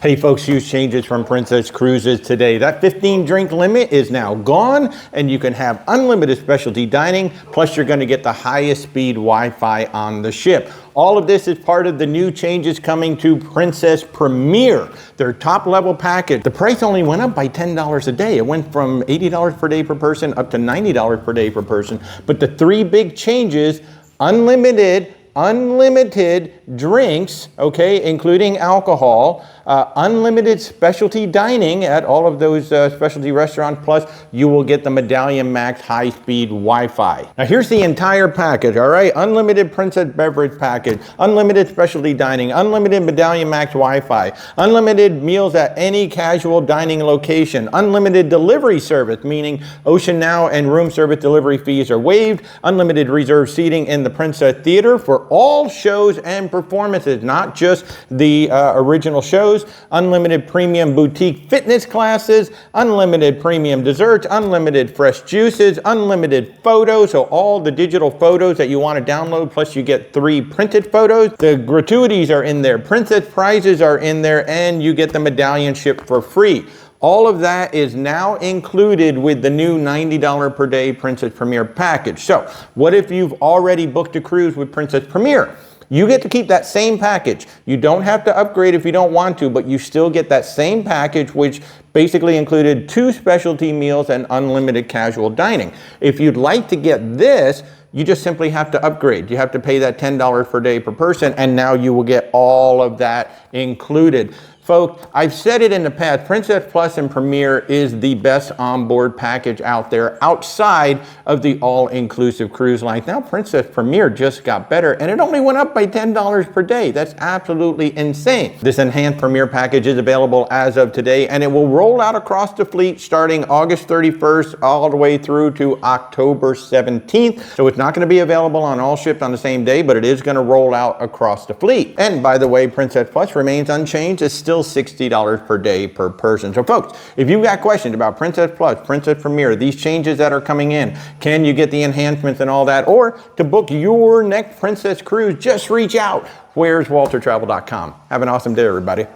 Hey folks, huge changes from Princess Cruises today. That 15 drink limit is now gone and you can have unlimited specialty dining, plus you're going to get the highest speed Wi-Fi on the ship. All of this is part of the new changes coming to Princess Premier, their top level package. The price only went up by $10 a day. It went from $80 per day per person up to $90 per day per person. But the three big changes: unlimited drinks, okay, including alcohol, unlimited specialty dining at all of those specialty restaurants, plus you will get the Medallion Max high-speed Wi-Fi. Now here's the entire package, all right? Unlimited Princess Beverage package, unlimited specialty dining, unlimited Medallion Max Wi-Fi, unlimited meals at any casual dining location, unlimited delivery service, meaning Ocean Now and room service delivery fees are waived, unlimited reserved seating in the Princess Theater for all shows and performances, not just the original shows, unlimited premium boutique fitness classes, unlimited premium desserts, unlimited fresh juices, unlimited photos, so all the digital photos that you want to download, plus you get 3 printed photos. The gratuities are in there, princess prizes are in there, and you get the medallion ship for free. All of that is now included with the new $90 per day Princess Premier package. So what if you've already booked a cruise with Princess Premier? You get to keep that same package. You don't have to upgrade if you don't want to, but you still get that same package, which basically included 2 specialty meals and unlimited casual dining. If you'd like to get this, you just simply have to upgrade. You have to pay that $10 per day per person, and now you will get all of that included. Folks, I've said it in the past, Princess Plus and Premier is the best onboard package out there outside of the all-inclusive cruise lines. Now Princess Premier just got better, and it only went up by $10 per day. That's absolutely insane. This enhanced Premier package is available as of today, and it will roll out across the fleet starting August 31st all the way through to October 17th. So it's not going to be available on all ships on the same day, but it is going to roll out across the fleet. And by the way, Princess Plus remains unchanged. It's still $60 per day per person. So folks, if you've got questions about Princess Plus, Princess Premier, these changes that are coming in, can you get the enhancements and all that, or to book your next Princess cruise, just reach out. Where's WalterTravel.com. Have an awesome day, everybody.